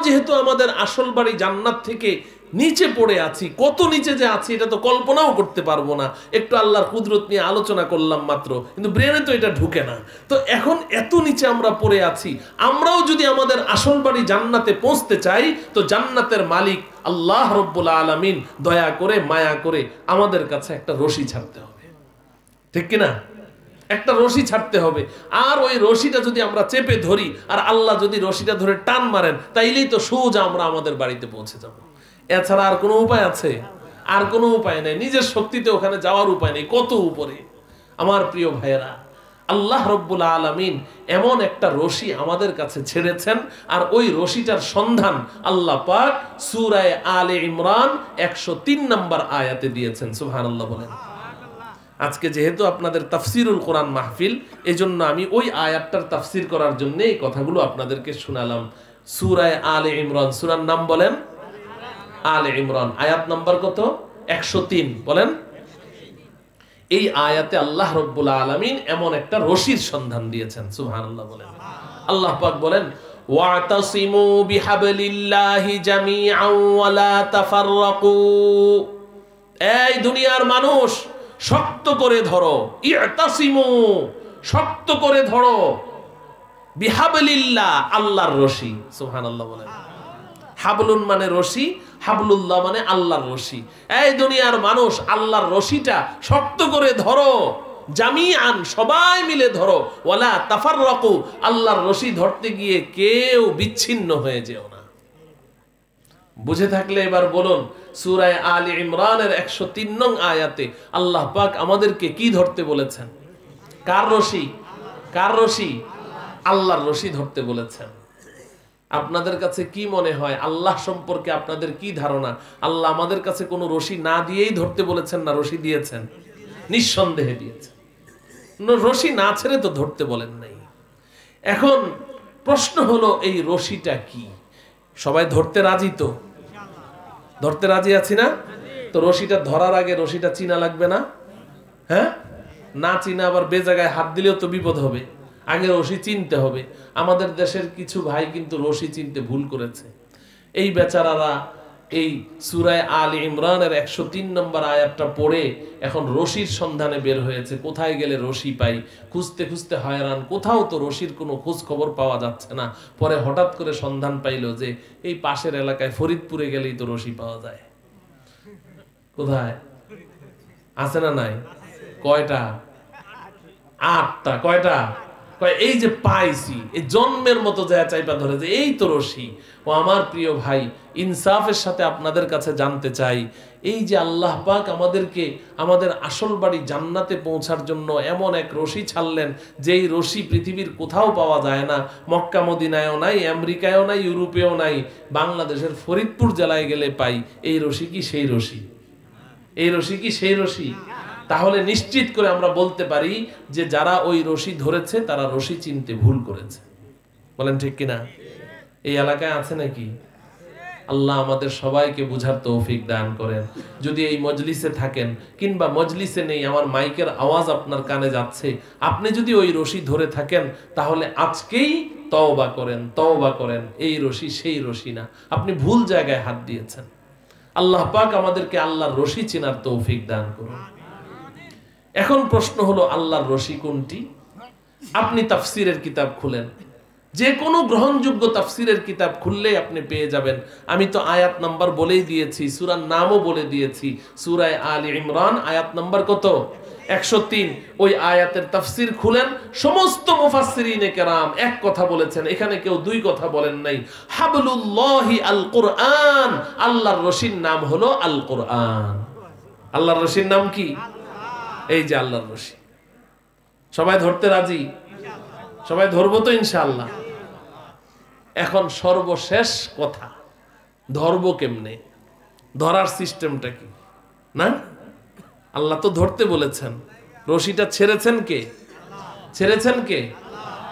যেহেতু আমাদের আসল বাড়ি জান্নাত থেকে নিচে পড়ে আছি, কত নিচে যে আছি এটা তো কল্পনাও করতে পারবো না। একটু আল্লাহর কুদরত নিয়ে আলোচনা করলাম মাত্র, কিন্তু ব্রেনে তো এটা ঢুকে না। তো এখন এত নিচে আমরা পড়ে আছি, আমরাও যদি আমাদের আসল বাড়ি জান্নাতে পৌঁছতে চাই, তো জান্নাতের মালিক আল্লাহ রব্বুল আলামিন দয়া করে মায়া করে আমাদের কাছে একটা রশি ছাড়তে হবে, ঠিক কিনা? একটা রশি ছাড়তে হবে। আর ওই রশিটা যদি আমরা চেপে ধরি আর আল্লাহ যদি রশিটা ধরে টান মারেন, তাইলেই তো সোজা আমরা আমাদের বাড়িতে পৌঁছে যাব। এছাড়া আর কোনো উপায় আছে? আর কোনো উপায় নেই। নিজের শক্তিতে ওখানে যাওয়ার উপায় নেই, কত উপরে। আমার প্রিয় ভাইয়েরা, আল্লাহ রব্বুল আলামিন এমন একটা রশি আমাদের কাছে ছেড়েছেন, আর ওই রশিটার সন্ধান আল্লাহ পাক সূরা আলে ইমরান 103 নম্বর আয়াতে দিয়েছেন। সুবহানাল্লাহ বলেন। আজকে যেহেতু আপনাদের তাফসিরুল কোরআন মাহফিল, এজন্য আমি ওই আয়াতটার তাফসির করার জন্য এই কথাগুলো আপনাদেরকে শোনালাম। সূরা আলে ইমরান, সূরার নাম বলেন আলে ইমরান, আয়াত নাম্বার কত? 103 বলেন। এই আয়াতে আল্লাহ রব্বুল আলামিন এমন একটা রশির সন্ধান দিয়েছেন। সুবহানাল্লাহ বলেন। আল্লাহ পাক বলেন, ওয়াতাসিমু বিহাবলিল্লাহি জামিআন ওয়া লা তাফাররাকু। এই দুনিয়ার মানুষ, শক্ত করে ধরো, ইতাসিমু, শক্ত করে ধরো, বিহাবলিল্লাহ, আল্লাহর রশি। সুবহানাল্লাহ বলেন। হাবলুন মানে রশি, হাবলুল্লাহ মানে আল্লাহর রশি। এই দুনিয়ার মানুষ, আল্লাহর রশিটা শক্ত করে ধরো, জামিআন, সবাই মিলে ধরো, ওয়ালা তাফাররাকু, আল্লাহর রশি ধরতে গিয়ে কেউ বিচ্ছিন্ন হয়ে যেও না। বুঝে থাকলে এবার বলুন, সূরা আলে ইমরানের 103 নং আয়াতে আল্লাহ পাক আমাদেরকে কি ধরতে বলেছেন? কার রশি? কার রশি? আল্লাহর রশি ধরতে বলেছেন। আপনাদের কাছে কি মনে হয়, আল্লাহ সম্পর্কে আপনাদের কি ধারণা? আল্লাহ আমাদের কাছে কোনো রশি না দিয়েই ধরতে বলেছেন, না রশি দিয়েছেন? নিঃসন্দেহে দিয়েছেন। রশি না ছেড়ে তো ধরতে বলেন নাই। এখন প্রশ্ন হলো, এই রশিটা কি? সবাই ধরতে রাজি তো? ধরতে রাজি আছি না? তো রশিটা ধরার আগে রশিটা চিনা লাগবে না? হ্যাঁ, না চিনা আবার বে জায়গায় হাত দিলেও তো বিপদ হবে। আগে রশি চিনতে হবে। আমাদের দেশের কিছু ভাই কিন্তু রশি চিনতে ভুল করেছে। এই বেচারারা এই সূরা আলে ইমরানের 103 নম্বর আয়াতটা পড়ে এখন রশির সন্ধানে বের হয়েছে। কোথায় গেলে রশি পাই, খুঁজতে খুঁজতে হয়রান, কোথাও তো রশির কোনো খোঁজ খবর পাওয়া যাচ্ছে না। পরে হঠাৎ করে সন্ধান পাইল যে এই পাশের এলাকায় ফরিদপুরে গেলেই তো রশি পাওয়া যায়। কোথায় আছে না? নাই। কয়টা? 8টা। কয়টা? এই যে পাইছি, এই জন্মের মতো যায় চাইপা ধরে যে এই তো রশি। ও আমার প্রিয় ভাই, ইনসাফের সাথে আপনাদের কাছে জানতে চাই, এই যে আল্লাহ পাক আমাদেরকে আমাদের আসল বাড়ি জান্নাতে পৌঁছার জন্য এমন এক রশি ছাড়লেন, যেই রশি পৃথিবীর কোথাও পাওয়া যায় না। মক্কা মদিনায়ও নাই, আমেরিকায়ও নাই, ইউরোপেও নাই, বাংলাদেশের ফরিদপুর জেলায় গেলে পাই। এই রশি কি সেই রশি? এই রশি কি সেই রশি? তাহলে নিশ্চিত করে আমরা বলতে পারি যে যারা ওই রশি ধরেছে তারা রশি চিনতে ভুল করেছে। বলেন ঠিক কিনা? এই এলাকায় আছে নাকি? আল্লাহ আমাদের সবাইকে বুঝার তৌফিক দান করেন। যদি এই মজলিসে থাকেন কিংবা মজলিসে নেই, আমার মাইকের আওয়াজ আপনার কানে যাচ্ছে, আপনি যদি ওই রশি ধরে থাকেন, তাহলে আজকেই তওবা করেন, তওবা করেন। এই রশি সেই রশি না, আপনি ভুল জায়গায় হাত দিয়েছেন। আল্লাহ পাক আমাদেরকে আল্লাহর রশি চেনার তৌফিক দান করুন। এখন প্রশ্ন হলো, আল্লাহর রশি কোনটি? আপনি তাফসিরের কিতাব খুলেন, যে কোনো গ্রহণযোগ্য তাফসিরের কিতাব খুললেই আপনি পেয়ে যাবেন। আমি তো আয়াত নাম্বার বলেই দিয়েছি, সূরার নামও বলে দিয়েছি। সূরা আলে ইমরান আয়াত নাম্বার কত? 103। ওই আয়াতের তাফসির খুলেন, সমস্ত মুফাসসিরিনে কেরাম এক কথা বলেছেন, এখানে কেউ দুই কথা বলেন নাই। হাবলুল্লাহি আল কুরআন, আল্লাহর রশির নাম হলো আল কুরআন। আল্লাহর রশির নাম কি? এই যে আল্লাহর রশি। সবাই ধরতে রাজি? সবাই ধরবো তো ইনশাআল্লাহ। এখন সর্বশেষ কথা, ধরবো কেমনে? ধরার সিস্টেমটা কি? না, আল্লাহ তো ধরতে বলেছেন। রশিটা ছেড়েছেন কে? ছেড়েছেন কে?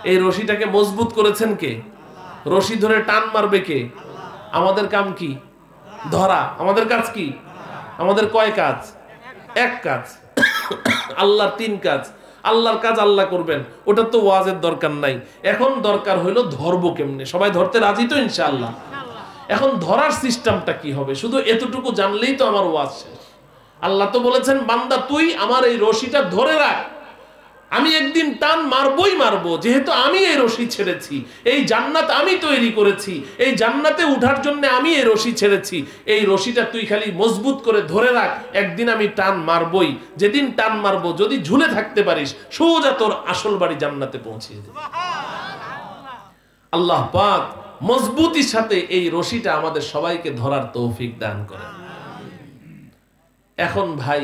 এই রশিটাকে মজবুত করেছেন কে? রশি ধরে টান মারবে কে? আমাদের কাম কি? ধরা। আমাদের কাজ কি? আমাদের কয় কাজ? এক কাজ। আল্লাহর 3 কাজ। আল্লাহর কাজ আল্লাহ করবেন, ওটা তো ওয়াজের দরকার নাই। এখন দরকার হইলো ধরবো কেমনে। সবাই ধরতে রাজি তো ইনশাআল্লাহ? এখন ধরার সিস্টেমটা কি হবে? শুধু এতটুকু জানলেই তো আমার ওয়াজ শেষ। আল্লাহ তো বলেছেন, বান্দা তুই আমার এই রশিটা ধরে রাখ, আমি একদিন টান মারবই মারবো, যেহেতু আমি এই রশি ছেড়েছি, এই জান্নাত আমি তৈরি করেছি, এই জান্নাতে উঠার জন্য আমি এই রশি ছেড়েছি, এই রশিটা তুই খালি মজবুত করে ধরে রাখ, একদিন আমি টান মারবই, যেদিন টান মারবো যদি ঝুলে থাকতে পারিস সোজা তোর আসল বাড়ি জান্নাতে পৌঁছিয়ে দেবে। আল্লাহ পাক মজবুতির সাথে এই রশিটা আমাদের সবাইকে ধরার তৌফিক দান করেন। এখন ভাই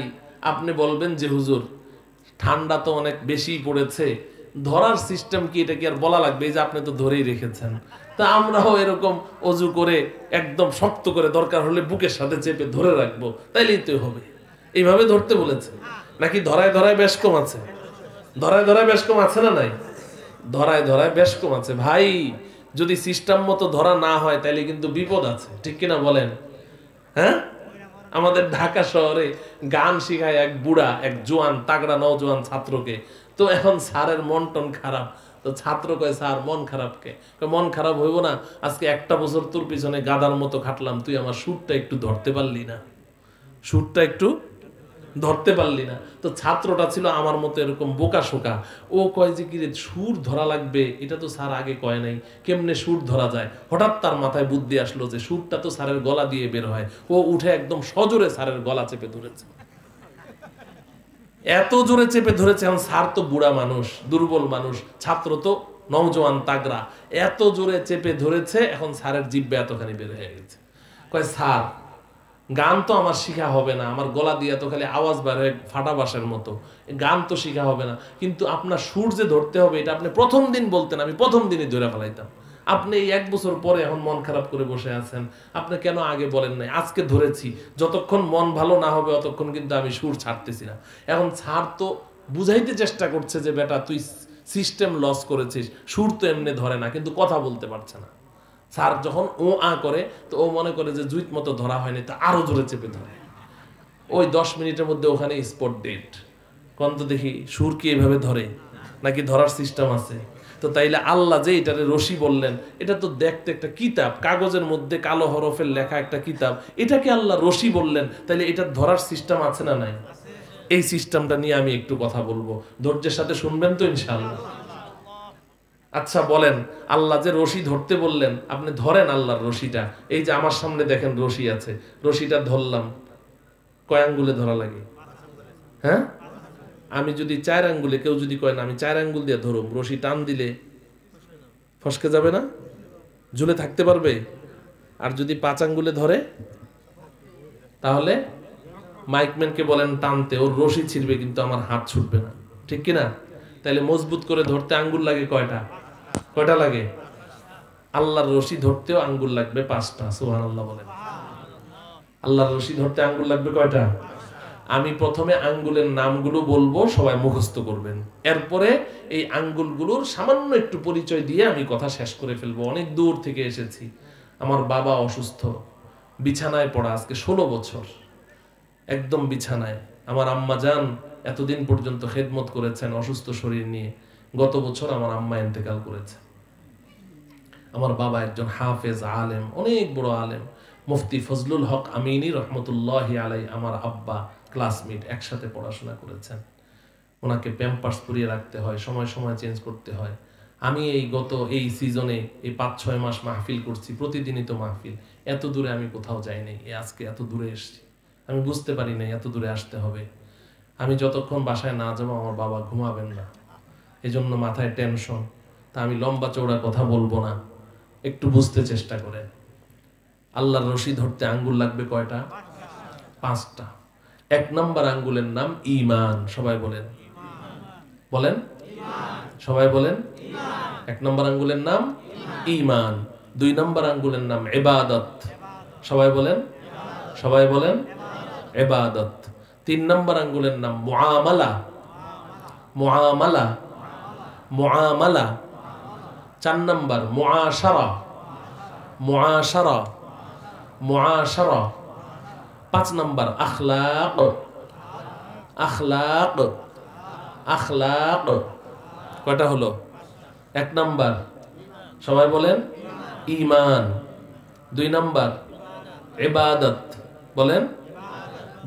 আপনি বলবেন যে হুজুর ঠান্ডা তো অনেক বেশি পড়েছে, ধরার সিস্টেম কি, এটা কি আর বলা লাগবে? এই যে আপনি তো ধরেই রেখেছেন, তা আমরাও এরকম অজু করে একদম শক্ত করে দরকার হলে বুকের সাথে চেপে ধরে রাখবো, তাইলেই তো হবে। এইভাবে ধরতে বলেছে নাকি? ধরায় ধরায় বেশ কম আছে, ধরায় ধরায় বেশ কম আছে না নাই? ধরায় ধরায় বেশ কম আছে ভাই। যদি সিস্টেম মতো ধরা না হয় তাইলে কিন্তু বিপদ আছে, ঠিক কিনা বলেন? হ্যাঁ, আমাদের ঢাকা শহরে গান শিখায় এক বুড়া, এক জোয়ান তাগড়া নওজোয়ান ছাত্রকে। তো এখন স্যারের মন টন খারাপ, তো ছাত্র কয় স্যার মন খারাপ কে? মন খারাপ হইব না, আজকে একটা বছর তোর পিছনে গাদার মতো খাটলাম, তুই আমার সুরটা একটু ধরতে পারলি না, সুরটা একটু ধরতে পারলি না। তো ছাত্রটা ছিল আমার মতো এরকম বোকা শোকা, ও কয় যে কি রে সুর ধরা লাগবে, এটা তো স্যার আগে কয় নাই, কেমনে সুর ধরা যায়? হঠাৎ তার মাথায় বুদ্ধি আসলো যে সুরটা তো স্যারের গলা দিয়ে বের হয়। ও উঠে একদম সজোরে স্যারের গলা চেপে ধরেছে, এত জোরে চেপে ধরেছে। এখন স্যার তো বুড়া মানুষ, দুর্বল মানুষ, ছাত্র তো নওজোয়ান তাগড়া, এত জোরে চেপে ধরেছে, এখন স্যারের জিহ্বা এতখানি বের হয়ে গেছে। কয় স্যার গান তো আমার শিখা হবে না, আমার গলা দিয়ে তো খালি আওয়াজ বার হয় ফাটা বাঁশের মতো, গান তো শিখা হবে না, কিন্তু আপনার সুর যে ধরতে হবে এটা আপনি প্রথম দিন বলতেন, আমি প্রথম দিনই ধরে ফেলাইতাম। আপনি এই 1 বছর পরে এখন মন খারাপ করে বসে আছেন, আপনি কেন আগে বলেন নাই? আজকে ধরেছি, যতক্ষণ মন ভালো না হবে ততক্ষণ কিন্তু আমি সুর ছাড়তেছি না। এখন স্যার তো বুঝাইতে চেষ্টা করছে যে বেটা তুই সিস্টেম লস করেছিস, সুর তো এমনি ধরে না, কিন্তু কথা বলতে পারছে না। স্যার যখন ও আ করে তো ও মনে করে যে জুইত মতো ধরা হয়নি, তা আরো জোরে চেপে ধরে। ওই 10 মিনিটের মধ্যে ওখানে স্পট ডেট। কোন তো দেখি সুর কি এভাবে ধরে নাকি ধরার সিস্টেম আছে? তো তাইলে আল্লাহ যে এটারে রশি বললেন, এটা তো দেখতে একটা কিতাব, কাগজের মধ্যে কালো হরফের লেখা একটা কিতাব, এটাকে আল্লাহ রশি বললেন, তাইলে এটা ধরার সিস্টেম আছে না নাই? এই সিস্টেমটা নিয়ে আমি একটু কথা বলবো, ধৈর্যের সাথে শুনবেন তো ইনশাআল্লাহ। আচ্ছা বলেন, আল্লাহ যে রশি ধরতে বললেন, আপনি ধরেন আল্লাহর রশিটা। এই যে আমার সামনে দেখেন রশি আছে, রশিটা ধরলাম, কয় আঙ্গুলে ধরা লাগে? হ্যাঁ, আমি যদি 4 আঙ্গুলে, কেউ যদি কয় না আমি 4 আঙ্গুল দিয়ে ধরুম, রশি টান দিলে ফসকে যাবে না? ঝুলে থাকতে পারবে? আর যদি 5 আঙ্গুলে ধরে তাহলে মাইকম্যানকে বলেন টানতে, ওর রশি ছিড়বে কিন্তু আমার হাত ছুটবে না, ঠিক কিনা? তাইলে মজবুত করে ধরতে আঙ্গুল লাগে কয়টা? কয়টা লাগে? আল্লাহর রশি ধরতেও আঙ্গুল লাগবে 5টা। সুবহানাল্লাহ বলেন। আল্লাহর রশি ধরতে আঙ্গুল লাগবে কয়টা? আমি প্রথমে আঙ্গুলের নামগুলো বলবো, সবাই মুখস্থ করবেন, এরপরে এই আঙ্গুলগুলোর সামান্য একটু পরিচয় দিয়ে আমি কথা শেষ করে ফেলবো। অনেক দূর থেকে এসেছি, আমার বাবা অসুস্থ, বিছানায় পড়া, আজকে 16 বছর একদম বিছানায়। আমার আম্মা জান এতদিন পর্যন্ত খেদমত করেছেন অসুস্থ শরীর নিয়ে। গত বছর আমার আম্মা ইন্তেকাল করেছে। আমার বাবা একজন হাফেজ আলেম, অনেক বড় আলেম, মুফতি ফজলুল হক আমিনী রহমতুল্লাহি আলাই, আমার আব্বা ক্লাসমেট, একসাথে পড়াশোনা করেছেন। ওনাকে প্যাম্পার্স পরিয়ে রাখতে হয়, সময় সময় চেঞ্জ করতে হয়। আমি এই সিজনে এই 5-6 মাস মাহফিল করছি, প্রতিদিনই তো মাহফিল, এত দূরে আমি কোথাও যাই নাই, আজকে এত দূরে এসেছি, আমি বুঝতে পারি নাই এত দূরে আসতে হবে। আমি যতক্ষণ বাসায় না যাবো আমার বাবা ঘুমাবেন না, এজন্য মাথায় টেনশন। তা আমি লম্বা চৌড়া কথা বলবো না, একটু বুঝতে চেষ্টা করেন। আল্লাহর রশি ধরতে আঙ্গুল লাগবে কয়টা? 5টা। 1 নম্বর আঙ্গুলের নাম ঈমান। সবাই বলেন, বলেন সবাই বলেন। 1 নম্বর আঙ্গুলের নাম ঈমান। 2 নম্বর আঙ্গুলের নাম ইবাদত। সবাই বলেন, সবাই বলেন ইবাদত। 3 নম্বর আঙ্গুলের নাম মুআমালা। মুআমালা, মুআমালা। 4 নম্বর মুআশারা। মুআশারা, মুআশারা। 5 নম্বর আখলাক। আখলাক, আখলাক। কয়টা হলো? 1 নম্বর সবাই বলেন ঈমান, 2 নাম্বার ইবাদত। বলেন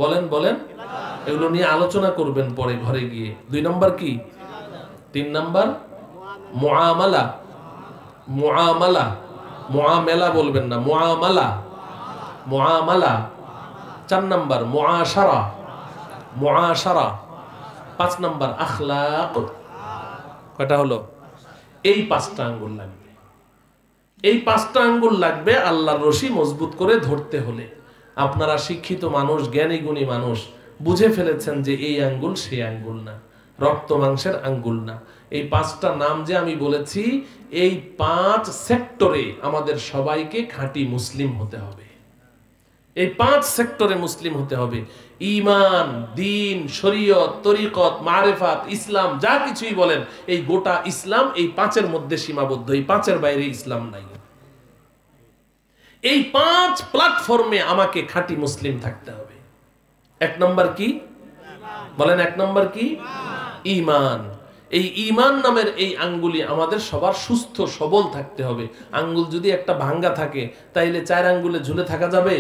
বলেন বলেন, এগুলো নিয়ে আলোচনা করবেন পরে ঘরে গিয়ে। 2 নাম্বার কি? 3 নাম্বার মুআমালা। মুআমালা, মুআমেলা বলবেন না, মুআমালা, মুআমালা। 4 নাম্বার মুআশারা, মুআশারা। 5 নাম্বার আখলাক। কয়টা হলো? এই 5টা আঙ্গুল লাগবে। এই 5টা আঙ্গুল লাগবে আল্লাহর রশি মজবুত করে ধরতে হলে। আপনারা শিক্ষিত মানুষ, জ্ঞানী গুণী মানুষ, বুঝে ফেলেছেন যে এই আঙ্গুল সেই আঙ্গুল না, রক্ত মাংসের আঙ্গুল না। এই 5টা নাম যে আমি বলেছি, এই 5 সেক্টরে আমাদের সবাইকে খাঁটি মুসলিম হতে হবে। এই 5 সেক্টরে মুসলিম হতে হবে। ঈমান, দ্বীন, শরীয়ত, তরিকত, মারেফাত, ইসলাম, যা কিছুই বলেন, এই গোটা ইসলাম এই 5-এর মধ্যে সীমাবদ্ধ। এই 5-এর বাইরে ইসলাম নাই। এই 5 প্ল্যাটফর্মে আমাকে খাঁটি মুসলিম থাকতে হবে। 1 নম্বর কি? বলেন 1 নম্বর কি? ঈমান। এই ঈমান নামের এই আঙ্গুলি আমাদের সবার সুস্থ সবল থাকতে হবে। আঙ্গুল যদি একটা ভাঙ্গা থাকে, তাইলে 4 আঙ্গুলে ঝুলে থাকা যাবে?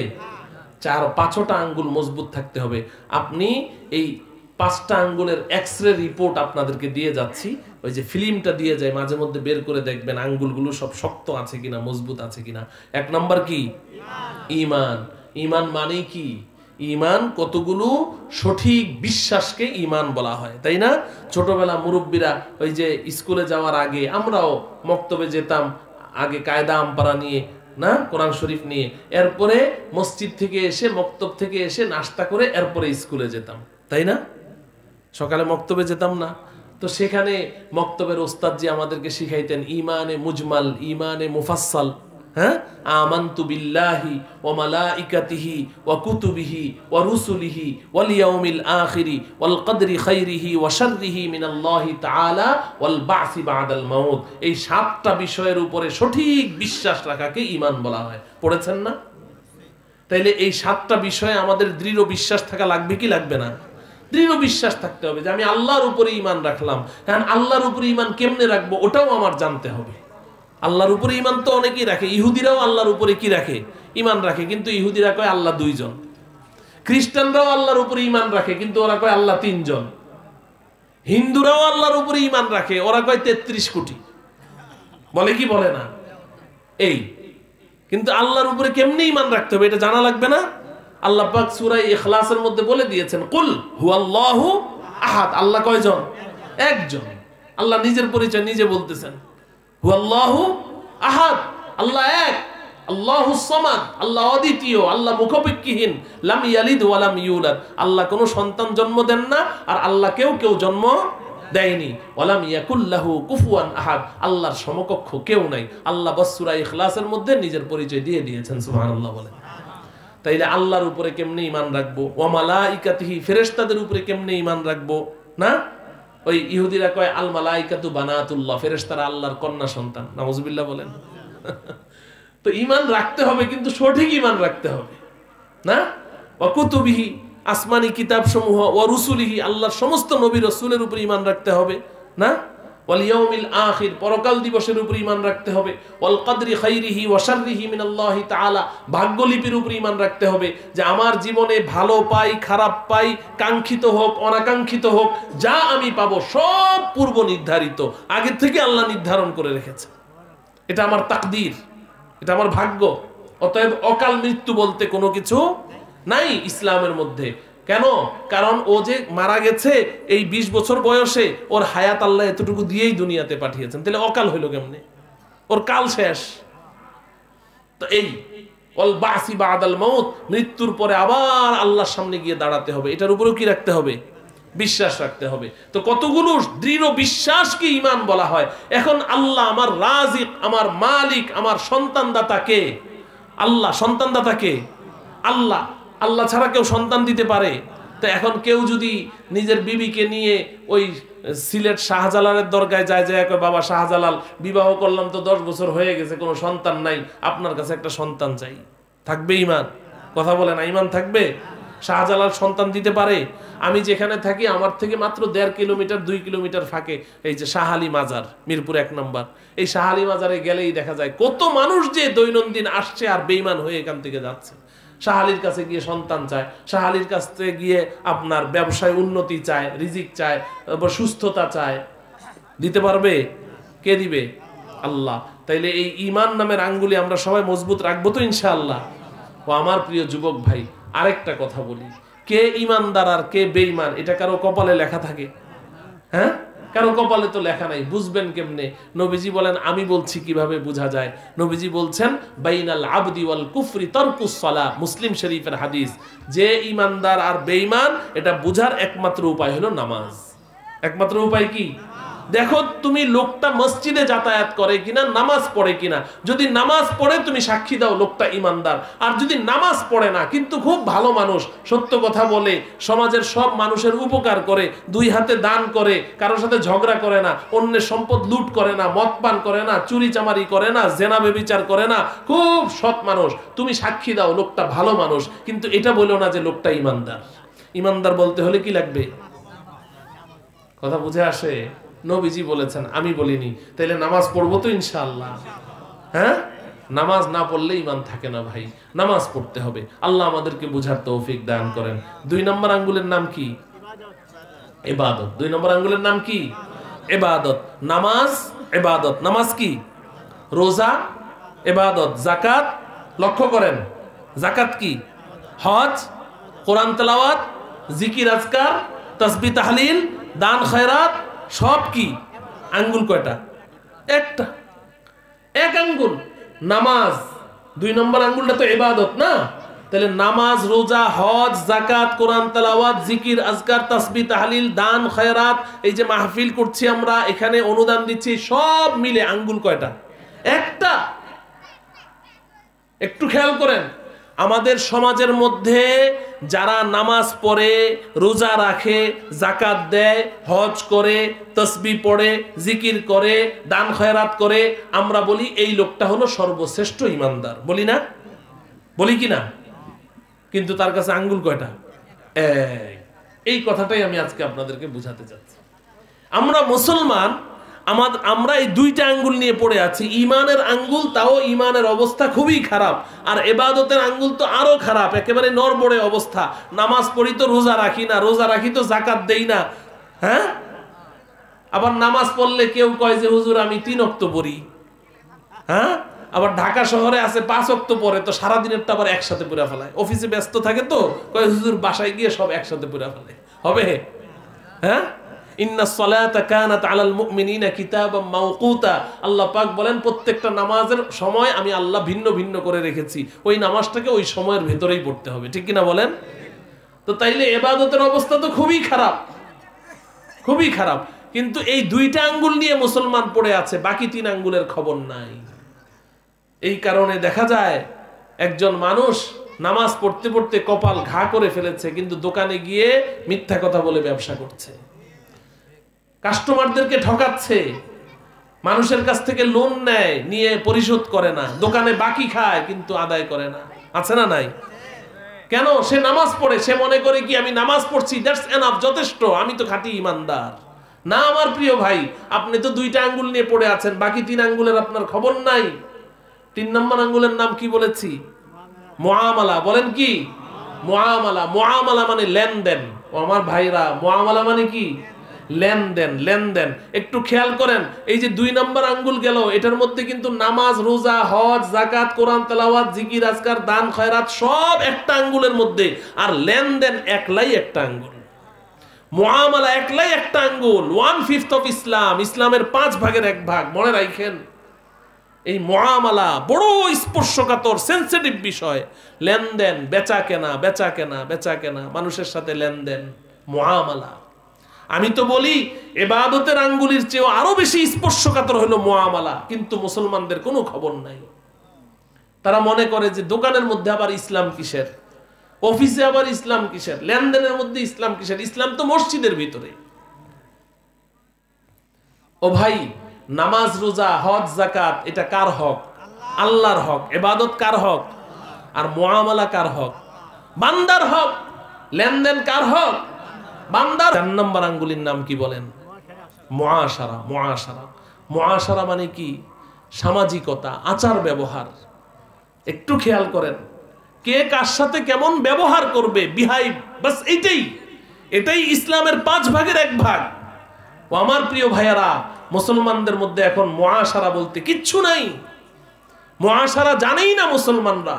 4-5টা আঙ্গুল মজবুত থাকতে হবে। আপনি এই 5টা আঙ্গুলের এক্সরে রিপোর্ট আপনাদেরকে দিয়ে যাচ্ছি, ওই যে ফিল্মটা দিয়ে যায় মাঝে মধ্যে, বের করে দেখবেন আঙ্গুলগুলো সব শক্ত আছে কিনা, মজবুত আছে কিনা। 1 নম্বর কি? ঈমান। ঈমান মানে কি? ঈমান কতগুলো সঠিক বিশ্বাসকে ঈমান বলা হয়, তাই না? ছোটবেলা মুরব্বীরা ওই যে স্কুলে যাওয়ার আগে, আমরাও মক্তবে যেতাম আগে কায়দা আমপারা নিয়ে না, কোরআন শরীফ নিয়ে, এরপরে মসজিদ থেকে এসে, মক্তব থেকে এসে নাস্তা করে এরপরে স্কুলে যেতাম, তাই না? সকালে মক্তবে যেতাম না? তো সেখানে মক্তবের ওস্তাদজি আমাদেরকে শিখাইতেন ঈমানে মুজমাল, ঈমানে মুফাসসাল। হ্যাঁ, আমানতু বিল্লাহি ওয়া মালাইকাতিহি ওয়া কুতুবিহি ওয়া রুসুলিহি ওয়াল ইয়াউমিল আখিরি ওয়াল কদরি খাইরিহি ওয়া শাররিহি মিনাল্লাহি তাআলা ওয়াল বা'সি বা'দাল মাউত। এই 7টা বিষয়ের উপরে সঠিক বিশ্বাস রাখাকে ঈমান বলা হয়। পড়েছেন না? তাইলে এই 7টা বিষয়ে আমাদের দৃঢ় বিশ্বাস থাকা লাগবে কি লাগবে না? দৃঢ় বিশ্বাস থাকতে হবে যে আমি আল্লাহর উপরে ঈমান রাখলাম। কারণ আল্লাহর উপরে ঈমান কেমনে রাখবো ওটাও আমার জানতে হবে। আল্লাহর উপরে ঈমান তো অনেকেই রাখে, ইহুদিরাও আল্লাহর উপরে কি রাখে? ঈমান রাখে, কিন্তু ইহুদিরা কয় আল্লাহ 2 জন। খ্রিস্টানরাও আল্লাহর উপরে ঈমান রাখে, কিন্তু ওরা কয় আল্লাহ 3 জন। হিন্দুরাও আল্লাহর উপরে ঈমান রাখে, ওরা কয় 33 কোটি। বলে কি বলে না? এই কিন্তু আল্লাহর উপরে কেমনে ঈমান রাখতে হবে এটা জানা লাগবে না? আল্লাহ পাক সূরা ইখলাসের মধ্যে বলে দিয়েছেন, কুল হুয়াল্লাহু আহাদ। আল্লাহ কয়জন? 1 জন। আল্লাহ নিজের পরিচয় নিজে বলতেছেন, হুয়াল্লাহু আহাদ, আল্লাহ এক, আল্লাহুস সামাদ, আল্লাহ অদ্বিতীয়, আল্লাহ মুখাপেক্ষীহীন, লাম ইয়ালিদ ওয়া লাম ইউলাদ, আল্লাহ কোনো সন্তান জন্ম দেন না, আর আল্লাহ কেউ জন্ম দেয়নি। ওয়ালাম ইয়াকুল্লাহু কুফুয়ান আহাদ, আল্লাহর সমকক্ষ কেউ নাই। আল্লাহ সূরা ইখলাসের মধ্যে নিজের পরিচয় দিয়ে দিয়েছেন। সুবহানাল্লাহ বলেন। তাইলে আল্লাহর উপরে কেমনে ঈমান রাখবো? ওয়া মালাইকাতিহি, ফেরেশতাদের উপরে কেমনে ঈমান রাখবো? না, ওই ইহুদিরা কয় আল মালাইকাতু বানাতুল্লাহ, ফেরেশতারা আল্লাহর কন্যা সন্তান। নাউজুবিল্লাহ বলেন। তো ঈমান রাখতে হবে, কিন্তু সঠিক ঈমান রাখতে হবে না? ওয়া কুতুবিহি, আসমানি কিতাব সমূহ, ওয়া রুসুলিহি, আল্লাহর সমস্ত নবী রাসূলের উপরে ঈমান রাখতে হবে না? ওয়াল ইয়াউমিল আখির, পরকাল দিবসের উপরে ঈমান রাখতে হবে। ওয়াল কদরি খাইরিহি ওয়া শাররিহি মিনাল্লাহি তাআলা, ভাগ্যলিপির উপরে ঈমান রাখতে হবে যে আমার জীবনে ভালো পাই, খারাপ পাই, কাঙ্ক্ষিত হোক, অনাকাঙ্ক্ষিত হোক, যা আমি পাবো সব পূর্ব নির্ধারিত, আগে থেকে আল্লাহ নির্ধারণ করে রেখেছে। এটা আমার তাকদীর, এটা আমার ভাগ্য। অতএব অকাল মৃত্যু বলতে কোনো কিছু নাই ইসলামের মধ্যে। কেন? কারণ ও যে মারা গেছে এই 20 বছর বয়সে, ওর হায়াত আল্লাহ এতটুকু দিয়েই দুনিয়াতে পাঠিয়েছেন, তাহলে অকাল হইল কেমনে? ওর কাল শেষ। তো এই ওয়াল বা'সি বা'দাল মাউত, মৃত্যুর পরে আবার আল্লাহর সামনে গিয়ে দাঁড়াতে হবে, এটার উপরেও কি রাখতে হবে? বিশ্বাস রাখতে হবে। তো কতগুলো দৃঢ় বিশ্বাসকে ঈমান বলা হয়। এখন আল্লাহ আমার রাজিক, আমার মালিক, আমার সন্তানদাতা কে? আল্লাহ। সন্তানদাতা কে? আল্লাহ। আল্লাহ ছাড়া কেউ সন্তান দিতে পারে? তো এখন কেউ যদি নিজের বিবিকে নিয়ে ওই সিলেট শাহজালালের দরগায় যায়, বাবা শাহজালাল, বিবাহ করলাম তো 10 বছর হয়ে গেছে, কোনো সন্তান নাই, আপনার কাছে একটা সন্তান চাই, থাকবে ঈমান? কথা বলে না, ঈমান থাকবে? শাহজালাল সন্তান দিতে পারে? আমি যেখানে থাকি আমার থেকে মাত্র 1.5 কিলোমিটার 2 কিলোমিটার ফাঁকে এই যে শাহ আলী মাজার, মিরপুর 1 নম্বর, এই শাহ আলী মাজারে গেলেই দেখা যায় কত মানুষ যে দৈনন্দিন আসছে আর বেঈমান হয়ে এখান থেকে যাচ্ছে। শাহ আলীর কাছে গিয়ে সন্তান চায়, শাহ আলীর কাছে গিয়ে আপনার ব্যবসায় উন্নতি চায়, রিজিক চায়, সুস্থতা চায়। দিতে পারবে? কে দিবে? আল্লাহ। তাইলে এই ঈমান নামের আঙ্গুলি আমরা সবাই মজবুত রাখবো তো ইনশাআল্লাহ। ও আমার প্রিয় যুবক ভাই, আরেকটা কথা বলি, কে ঈমানদার আর কে বেঈমান এটা কারো কপালে লেখা থাকে? হ্যাঁ, কারো কপালে তো লেখা নাই। বুঝবেন কেমনে? নবীজি বলেন, আমি বলছি কিভাবে বোঝা যায়। নবীজি বলছেন, বাইনাল আবদি ওয়াল কুফরি তারকুস সালাহ, মুসলিম শরীফের হাদিস। যে ঈমানদার আর বেঈমান এটা বোঝার একমাত্র উপায় হলো নামাজ। একমাত্র উপায় কি? দেখো তুমি লোকটা মসজিদে যাতায়াত করে কিনা, নামাজ পড়ে কিনা। যদি নামাজ পড়ে তুমি সাক্ষী দাও লোকটা ঈমানদার। আর যদি নামাজ পড়ে না কিন্তু খুব ভালো মানুষ, সত্য কথা বলে, সমাজের সব মানুষের উপকার করে, 2 হাতে দান করে, কারোর সাথে ঝগড়া করে না, অন্যের সম্পদ লুট করে না, মদ পান করে না, চুরি চামারি করে না, জেনা ব্যভিচার করে না, খুব সৎ মানুষ, তুমি সাক্ষী দাও লোকটা ভালো মানুষ, কিন্তু এটা বলো না যে লোকটা ঈমানদার। ঈমানদার বলতে হলে কি লাগবে? কথা বুঝে আসে? নবীজি বলেছেন, আমি বলিনি। তাইলে নামাজ পড়বো তো ইনশাআল্লাহ। হ্যাঁ, নামাজ না পড়লে ঈমান থাকে না ভাই, নামাজ পড়তে হবে। আল্লাহ আমাদেরকে বুঝার তৌফিক দান করেন। 2 নম্বর আঙ্গুলের নাম কি? ইবাদত। 2 নম্বর আঙ্গুলের নাম কি? ইবাদত। নামাজ ইবাদত। নামাজ কি? রোজা ইবাদত, যাকাত, লক্ষ্য করেন যাকাত কি? হজ, কোরআন তেলাওয়াত, জিকির আজকার, তাসবিহ তাহলিল, দান খয়রাত, সব কি? আঙ্গুল কয়টা? একটা, এক আঙ্গুল। নামাজ 2 নম্বর আঙ্গুলটা তো ইবাদত না? তাহলে নামাজ, রোজা, হজ, যাকাত, কোরআন তেলাওয়াত, জিকির আজকার, তাসবিহ তাহলিল, দান খয়রাত, এই যে মাহফিল করছি আমরা, এখানে অনুদান দিচ্ছি, সব মিলে আঙ্গুল কয়টা? একটা। একটু খেয়াল করেন, আমাদের সমাজের মধ্যে যারা নামাজ পড়ে, রোজা রাখে, যাকাত দেয়, হজ করে, তাসবিহ পড়ে, জিকির করে, দান খয়রাত করে, আমরা বলি এই লোকটা হলো সর্বশ্রেষ্ঠ ঈমানদার। বলি না? বলি কি না? কিন্তু তার কাছে আঙ্গুল কয়টা? এই কথাটাই আমি আজকে আপনাদেরকে বুঝাতে চাচ্ছি। আমরা মুসলমান, আমরা এই 2টা আঙ্গুল নিয়ে পড়ে আছি। ঈমানের আঙ্গুল, তাও ঈমানের অবস্থা খুবই খারাপ, আর ইবাদতের আঙ্গুল তো আরো খারাপ, একেবারে নড়বড়ে অবস্থা। নামাজ পড়ি তো রোজা রাখি না, রোজা রাখি তো যাকাত দেই না। হ্যাঁ, আবার নামাজ পড়লে কেউ কয় যে হুজুর আমি 3 ওয়াক্ত পড়ি। হ্যাঁ, আবার ঢাকা শহরে আছে 5 ওয়াক্ত পড়ে, তো সারাদিনেরটা আবার একসাথে পড়ে ফেলায়। অফিসে ব্যস্ত থাকে তো কয় হুজুর বাসায় গিয়ে সব একসাথে পড়ে ফেলে। হবে? হ্যাঁ, ইন্নাস সালাতা কানাত আলাল মুমিনিনা কিতাবাম মাওকুতা। আল্লাহ পাক বলেন প্রত্যেকটা নামাজের সময় আমি আল্লাহ ভিন্ন ভিন্ন করে রেখেছি, ওই নামাজটাকে ওই সময়ের ভেতরেই পড়তে হবে। ঠিক কিনা বলেন? তো তাইলে ইবাদতের অবস্থা তো খুবই খারাপ, খুবই খারাপ। কিন্তু এই 2টা আঙ্গুল নিয়ে মুসলমান পড়ে আছে, বাকি 3 আঙ্গুলের খবর নাই। এই কারণে দেখা যায় একজন মানুষ নামাজ পড়তে পড়তে কপাল ঘা করে ফেলেছে, কিন্তু দোকানে গিয়ে মিথ্যা কথা বলে ব্যবসা করছে, কাস্টমারদেরকে ঠকাচ্ছে, মানুষের কাছ থেকে লোন নেয়, নিয়ে পরিশোধ করে না, দোকানে বাকি খায় কিন্তু আদায় করে না। আছে না নাই? কেন? সে নামাজ পড়ে, সে মনে করে কি আমি নামাজ পড়ছি, দ্যাটস এনাফ, যথেষ্ট, আমি তো খাঁটি ঈমানদার। না আমার প্রিয় ভাই, আপনি তো 2টা আঙ্গুল নিয়ে পড়ে আছেন, বাকি 3 আঙ্গুলের আপনার খবর নাই। 3 নম্বর আঙ্গুলের নাম কি বলেছি? মুআমালা। বলেন কি? মুআমালা। মুআমালা মানে লেনদেন। ও আমার ভাইরা, মুআমালা মানে কি? লেনদেন। লেনদেন। একটু খেয়াল করেন, এই যে 2 নম্বর আঙ্গুল গেল, এটার মধ্যে কিন্তু নামাজ, রোজা, হজ, যাকাত, কোরআন তেলাওয়াত, জিকির আজকার, দান খয়রাত সব একটা আঙ্গুলের মধ্যে, আর লেনদেন একলাই একটা আঙ্গুল। মুআমালা একলাই একটা আঙ্গুল। 1/5 অফ ইসলাম, ইসলামের 5 ভাগের 1 ভাগ। মনে রাখেন, এই মুআমালা বড় স্পর্শকাতর, সেনসিটিভ বিষয়। লেনদেন, বেচা কেনা, বেচা কেনা, বেচা কেনা, মানুষের সাথে লেনদেন, মুআমালা। আমি তো বলি ইবাদতের আঙ্গুলের চেয়েও আরো বেশি স্পর্শকাতর হলো মুআমালা, কিন্তু মুসলমানদের কোনো খবর নাই। তারা মনে করে যে দোকানের মধ্যে আবার ইসলাম কিসের, অফিসে আবার ইসলাম কিসের, লেনদেনের মধ্যে ইসলাম কিসের? ইসলাম তো মসজিদের ভিতরে। ও ভাই, নামাজ, রোজা, হজ, যাকাত এটা কার হক? আল্লাহর হক। ইবাদত কার হক? আর মুআমালা কার হক? বান্দার হক। লেনদেন কার হক? বান্দার। 4 নম্বর আঙ্গুলির নাম কি বলেন? মুআশারা। মুআশারা, মুআশারা মানে কি? সামাজিকতা, আচার ব্যবহার। একটু খেয়াল করেন, কে কার সাথে কেমন ব্যবহার করবে, বিহাইভ, বাস এটাই ইসলামের 5 ভাগের 1 ভাগ। ও আমার প্রিয় ভাইয়ারা, মুসলমানদের মধ্যে এখন মুআশারা বলতে কিচ্ছু নাই। মুআশারা জানেই না মুসলমানরা।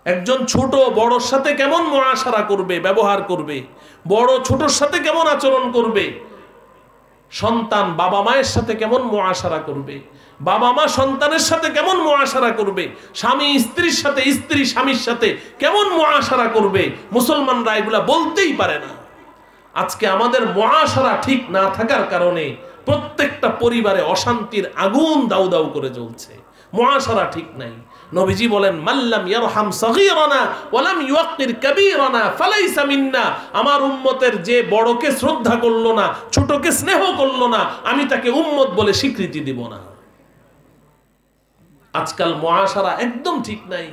একজন ছোট বড়র সাথে কেমন মুআশারা করবে, ব্যবহার করবে, বড় ছোটর সাথে কেমন আচরণ করবে, সন্তান বাবা মায়ের সাথে কেমন মুআশারা করবে, বাবা মা সন্তানের সাথে কেমন মুআশারা করবে, স্বামী স্ত্রীর সাথে, স্ত্রী স্বামীর সাথে কেমন মুআশারা করবে, মুসলমানরা এগুলা বলতেই পারে না। আজকে আমাদের মুআশারা ঠিক না থাকার কারণে প্রত্যেকটা পরিবারে অশান্তির আগুন দাউ দাউ করে জ্বলছে। মুআশারা ঠিক নাই। নবীজি বলেন, মাল্লাম ইয়ারহাম সগীরানা ওয়া লাম ইউক্কির কাবীরানা ফালাইসা মিন্না। আমার উম্মতের যে বড়কে শ্রদ্ধা করলো না, ছোটকে স্নেহ করলো না, আমি তাকে উম্মত বলে স্বীকৃতি দিব না। আজকাল মুআশারা একদম ঠিক নাই,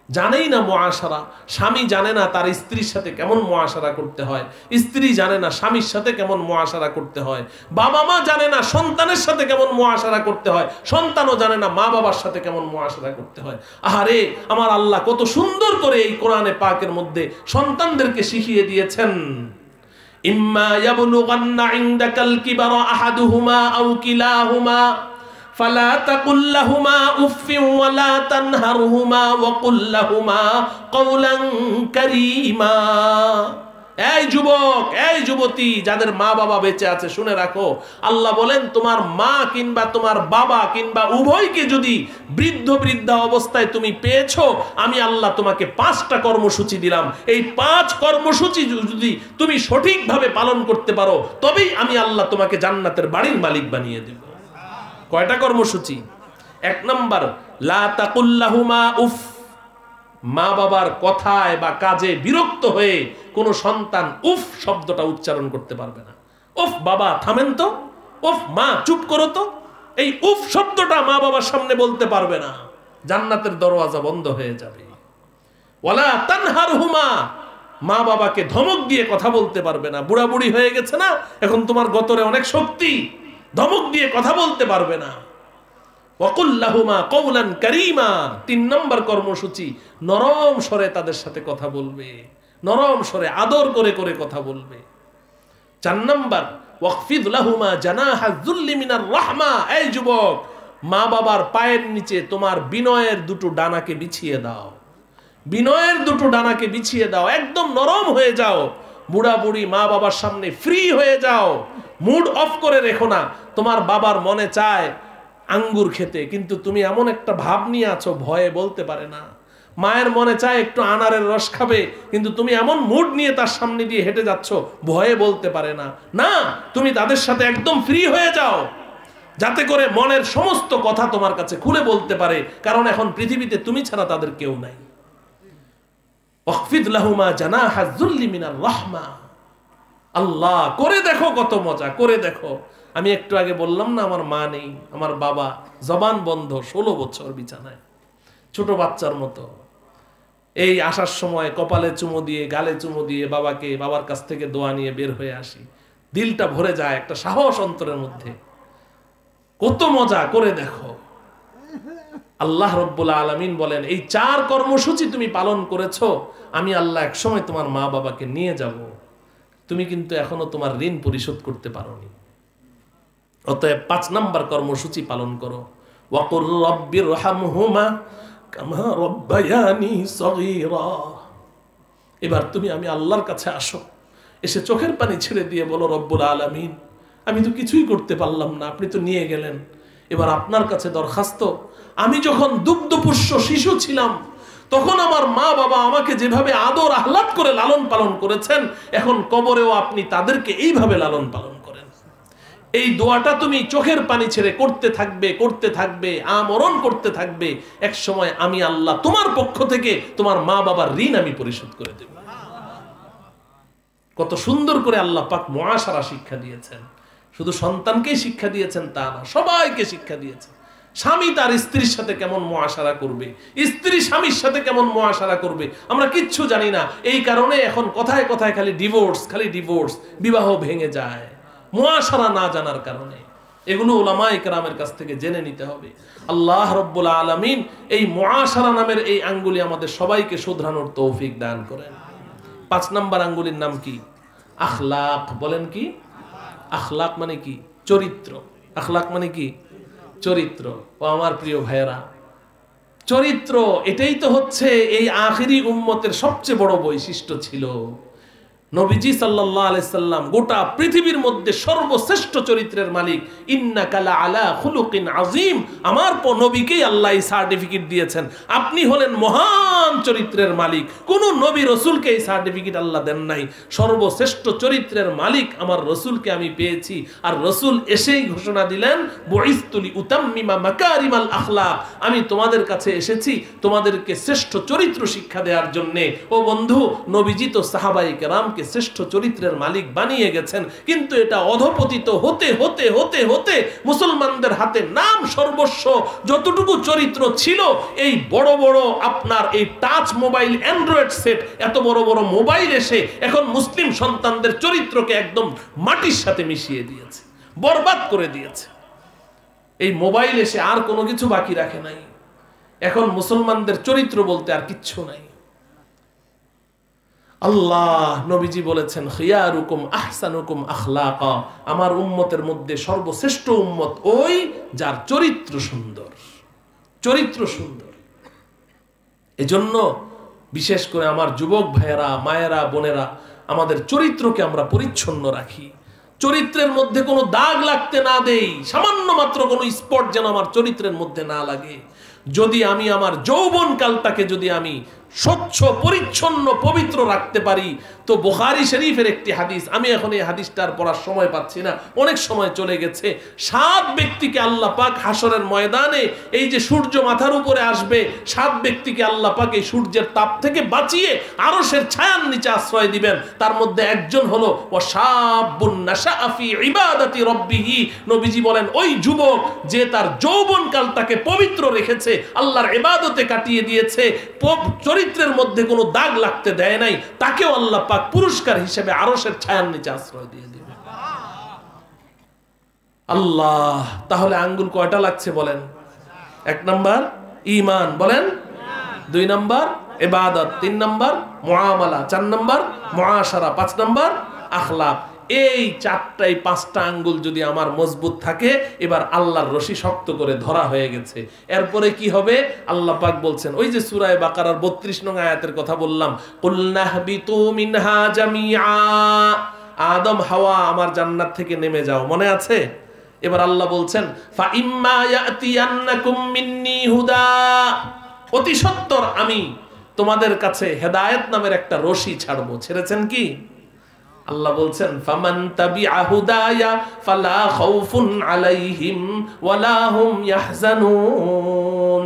জানেই না মুআশারা। স্বামী জানে না তার স্ত্রীর সাথে কেমন মুআশারা করতে হয়, স্ত্রী জানে না স্বামীর সাথে কেমন মুআশারা করতে হয়, বাবা মা জানে না সন্তানের সাথে কেমন মুআশারা করতে হয়, সন্তানও জানে না মা বাবার সাথে কেমন মুআশারা করতে হয়। আহারে, আমার আল্লাহ কত সুন্দর করে এই কোরআনে পাকের মধ্যে সন্তানদেরকে শিখিয়ে দিয়েছেন। ইম্মা ইয়াবলুগান্না ইনদাকাল কিবারা আহাদুহুমা আও কিলাহুমা ফালা তাকুল লাহুমা উফফিন ওয়ালা তানহারহুমা ওয়াকুল লাহুমা কওলান কারীমা। এই যুবক, এই যুবতী যাদের মা বাবা বেঁচে আছে, শুনে রাখো, আল্লাহ বলেন তোমার মা কিংবা তোমার বাবা কিংবা উভয়কে যদি বৃদ্ধা অবস্থায় তুমি পেয়েছো, আমি আল্লাহ তোমাকে 5টা কর্মসূচি দিলাম। এই 5 কর্মসূচি যদি তুমি সঠিকভাবে পালন করতে পারো, তবেই আমি আল্লাহ তোমাকে জান্নাতের বাড়ির মালিক বানিয়ে দেব। কয়টা কর্মসূচি? 1 নম্বর, লা তাকুল লাহুমা উফ। মা বাবার কথায় বা কাজে বিরক্ত হয়ে কোন সন্তান উফ শব্দটা উচ্চারণ করতে পারবে না। উফ বাবা থামেন তো, উফ মা চুপ করো তো, এই উফ শব্দটা মা বাবার সামনে বলতে পারবে না, জান্নাতের দরওয়াজা বন্ধ হয়ে যাবে। ওয়ালা তানহারহুমা, মা বাবাকে ধমক দিয়ে কথা বলতে পারবে না। বুড়া বুড়ি হয়ে গেছে না, এখন তোমার গতরে অনেক শক্তি, ধমক দিয়ে কথা বলতে পারবে না। ওয়াকুল লাহুমা কওলান কারীমা। 3 নম্বর কর্মসূচি, নরম স্বরে তাদের সাথে কথা বলবে, নরম স্বরে আদর করে করে কথা বলবে। 4 নম্বর, ওয়াকফিদ লাহুমা জানাহা যুল্লি মিনার রাহমা। এই যুবক, মা বাবার পায়ের নিচে তোমার বিনয়ের 2টো ডানাকে বিছিয়ে দাও, বিনয়ের 2টো ডানাকে বিছিয়ে দাও, একদম নরম হয়ে যাও। বুড়া বুড়ি মা বাবার সামনে ফ্রি হয়ে যাও, মুড অফ করে রেখো না। তোমার বাবার মনে চায় আঙ্গুর খেতে, কিন্তু তুমি এমন একটা ভাব নিয়ে আছো, ভয়ে বলতে পারে না। মায়ের মনে চায় একটু আনারের রস খাবে, কিন্তু তুমি এমন মুড নিয়ে তার সামনে দিয়ে হেঁটে যাচ্ছ, ভয়ে বলতে পারে না। না, তুমি তাদের সাথে একদম ফ্রি হয়ে যাও, যাতে করে মনের সমস্ত কথা তোমার কাছে খুলে বলতে পারে, কারণ এখন পৃথিবীতে তুমি ছাড়া তাদের কেউ নাই। ওয়াকফিদ লাহুমা জানাহা যুল্লি মিনার রাহমা। আল্লাহ, করে দেখো, কত মজা, করে দেখো। আমি একটু আগে বললাম না, আমার মা নেই, আমার বাবা জবান বন্ধ, 16 বছর বিছানায়, ছোট বাচ্চার মতো। এই আসার সময় কপালে চুমো দিয়ে, গালে চুমো দিয়ে বাবার কাছ থেকে দোয়া নিয়ে বের হয়ে আসি, দিলটা ভরে যায়, একটা সাহস অন্তরের মধ্যে। কত মজা, করে দেখো। আল্লাহ রব্বুল আলামিন বলেন, এই 4 কর্মসূচি তুমি পালন করেছো, আমি আল্লাহ একসময় তোমার মা বাবাকে নিয়ে যাব, তুমি কিন্তু এখনো তোমার ঋণ পরিশোধ করতে পারোনি। অতএব 5 নম্বর কর্মসূচি পালন করো। ওয়াকুর রব্বিরহামহুমা কামা রব্বায়ানি সগীরা। এবার তুমি আমি আল্লাহর কাছে আসো, এসে চোখের পানি ছেড়ে দিয়ে বলো, রব্বুল আলামিন, আমি তো কিছুই করতে পারলাম না, আপনি তো নিয়ে গেলেন। এবার আপনার কাছে দরখাস্ত, আমি যখন দুগ্ধপুষ্য শিশু ছিলাম, তখন আমার মা বাবা আমাকে যেভাবে আদর আহ্লাদ করে লালন পালন করেছেন, এখন কবরেও আপনি তাদেরকে এইভাবে লালন পালন করেন। এই দোয়াটা তুমি চোখের পানি ছেড়ে করতে থাকবে, করতে থাকবে, আমরণ করতে থাকবে। এক সময় আমি আল্লাহ তোমার পক্ষ থেকে তোমার মা বাবার ঋণ আমি পরিশোধ করে দেব। কত সুন্দর করে আল্লাহ পাক মুআশারা শিক্ষা দিয়েছেন। শুধু সন্তানকেই শিক্ষা দিয়েছেন তা না, সবাইকে শিক্ষা দিয়েছেন। স্বামী তার স্ত্রীর সাথে কেমন মুআশারা করবে, স্ত্রী স্বামীর সাথে কেমন মুআশারা করবে, আমরা কিচ্ছু জানি না। এই কারণে এখন কথায় কথায় খালি ডিভোর্স, বিবাহ ভেঙে যায় মুআশারা না জানার কারণে। এগুলো উলামায়ে কেরামের কাছ থেকে জেনে নিতে হবে। আল্লাহ রাব্বুল আলামিন এই মুআশারা নামের এই আঙ্গুলি আমাদের সবাইকে শুধরানোর তৌফিক দান করেন। 5 নম্বর আঙ্গুলির নাম কি? আখলাক। বলেন কি? আখলাক মানে কি? চরিত্র। আখলাক মানে কি? চরিত্র। ও আমার প্রিয় ভাইয়েরা, চরিত্র এটাই তো হচ্ছে এই আখিরি উম্মতের সবচেয়ে বড় বৈশিষ্ট্য ছিল। নবীজি সাল্লাল্লাহু আলাইহি সাল্লাম গোটা পৃথিবীর মধ্যে সর্বশ্রেষ্ঠ চরিত্রের মালিক। ইন্নাকা লা আলা খুলুকিন আযীম। আমার নবীকেই আল্লাহ এই সার্টিফিকেট দিয়েছেন, আপনি হলেন মহান চরিত্রের মালিক। কোন নবী রাসূলকে এই সার্টিফিকেট আল্লাহ দেন নাই। সর্বশ্রেষ্ঠ চরিত্রের মালিক আমার রাসূলকে আমি পেয়েছি। আর রাসূল এসেই ঘোষণা দিলেন, বুইসতু লিউতাম্মিমা মাকারিমাল আখলাক। আমি তোমাদের কাছে এসেছি তোমাদেরকে শ্রেষ্ঠ চরিত্র শিক্ষা দেওয়ার জন্য। ও বন্ধু, নবীজি তো সাহাবায়ে কেরাম শ্রেষ্ঠ চরিত্রের মালিক বানিয়ে গেছেন, কিন্তু এটা অধপতিত হতে হতে হতে হতে মুসলমানদের হাতে নাম সর্বস্ব যতটুকু চরিত্র ছিল, এই বড় বড় আপনার এই টাচ মোবাইল, অ্যান্ড্রয়েড সেট, এত বড় বড় মোবাইল এসে এখন মুসলিম সন্তানদের চরিত্রকে একদম মাটির সাথে মিশিয়ে দিয়েছে, বরবাদ করে দিয়েছে। এই মোবাইল এসে আর কোনো কিছু বাকি রাখে নাই। এখন মুসলমানদের চরিত্র বলতে আর কিচ্ছু নাই। আল্লাহ নবীজি বলেছেন, খিয়ারুকুম আহসানুকুম আখলাকা। আমার উম্মতের মধ্যে সর্বশ্রেষ্ঠ উম্মত ওই যার চরিত্র সুন্দর। চরিত্র সুন্দর। এজন্য বিশেষ করে আমার যুবক ভাইয়েরা, মায়েরা, বোনেরা, আমাদের চরিত্রকে আমরা পরিচ্ছন্ন রাখি। চরিত্রের মধ্যে কোনো দাগ লাগতে না দেই, সামান্য মাত্র কোনো স্পট যেন আমার চরিত্রের মধ্যে না লাগে। যদি আমি আমার যৌবনকালটাকে যদি আমি স্বচ্ছ, পরিচ্ছন্ন, পবিত্র রাখতে পারি, তো বুখারী শরীফের একটি হাদিস, আমি এখন এই হাদিসটার পড়ার সময় পাচ্ছি না, অনেক সময় চলে গেছে। 7 ব্যক্তিকে আল্লাহ পাক হাসরের ময়দানে, এই যে সূর্য মাথার উপরে আসবে, 7 ব্যক্তিকে আল্লাহ পাক এই সূর্যের তাপ থেকে বাঁচিয়ে আরশের ছায়ার নিচে আশ্রয় দিবেন। তার মধ্যে একজন হলো ওয়াশাবুন নাশাআ ফি ইবাদাতি রাব্বিহি। নবীজি বলেন, ওই যুবক যে তার যৌবনকালটাকে পবিত্র রেখেছে, আল্লাহর ইবাদতে কাটিয়ে দিয়েছে, চরিত্রের মধ্যে কোনো দাগ লাগতে দেয় নাই, তাকেও আল্লাহ পাক পুরস্কার হিসেবে আরশের ছায়ার নিচে আশ্রয় দিয়ে দিবে। আল্লাহ, তাহলে আঙ্গুল কয়টা লাগছে বলেন? 1 নাম্বার ঈমান, বলেন 2 নাম্বার ইবাদত, 3 নাম্বার মুআমালা, 4 নাম্বার মুআশারা, 5 নাম্বার আখলাক। এই 4টাই 5টা আঙ্গুল যদি আমার মজবুত থাকে, এবার আল্লাহর রশি শক্ত করে ধরা হয়ে গেছে। এরপরে কি হবে? আল্লাহ পাক বলছেন, ওই যে সূরা বাকারার 32 নং আয়াতের কথা বললাম, কুলনাহবিতু মিনহা জামিআ। আদম হাওয়া আমার জান্নাত থেকে নেমে যাও, মনে আছে? এবার আল্লাহ বলছেন, ফা ইম্মা ইয়াতিয়ান্নাকুম মিন্নি হুদা। অতি সত্বর আমি তোমাদের কাছে হেদায়েত নামের একটা রশি ছাড়বো। ছেড়েছেন কি? আল্লাহ বলছেন, ফামান তাবিআ হুদায়া ফালা খাউফুন আলাইহিম ওয়ালা হুম ইয়াহজানুন।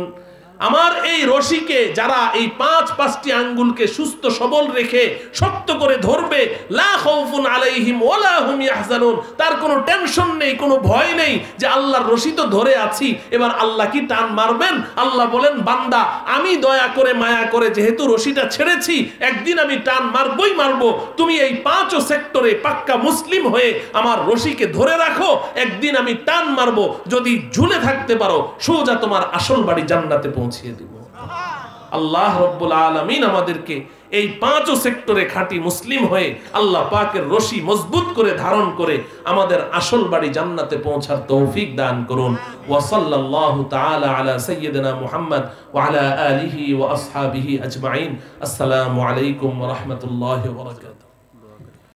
আমার এই রশিকে যারা এই 5টি আঙ্গুলকে সুস্থ সবল রেখে শক্ত করে ধরবে, লা খাউফুন আলাইহিম ওয়ালা হুম ইয়াহজানুন, তার কোনো টেনশন নেই, কোনো ভয় নেই যে আল্লাহর রশি তো ধরে আছি, এবার আল্লাহ কি টান মারবেন? আল্লাহ বলেন, বান্দা আমি দয়া করে মায়া করে যেহেতু রশিটা ছেড়েছি, একদিন আমি টান মারবই মারবো। তুমি এই 5 সেক্টরে পাক্কা মুসলিম হয়ে আমার রশিকে ধরে রাখো, একদিন আমি টান মারবো। যদি ঝুলে থাকতে পারো, সোজা তোমার আসল বাড়ি জান্নাতে পৌঁছিয়ে দিব। আল্লাহ রাব্বুল আলামিন আমাদেরকে এই 5 সেক্টরে খাঁটি মুসলিম হয়ে আল্লাহ পাকের রশি মজবুত করে ধারণ করে আমাদের আসল বাড়ি জান্নাতে পৌঁছার তৌফিক দান করুন। ওয়া সাল্লাল্লাহু তাআলা আলা সাইয়্যিদিনা মুহাম্মদ ওয়া আলা আলিহি ওয়া আসহাবিহি আজমাইন। আসসালামু আলাইকুম ওয়া রাহমাতুল্লাহি ওয়া বারাকাতুহু।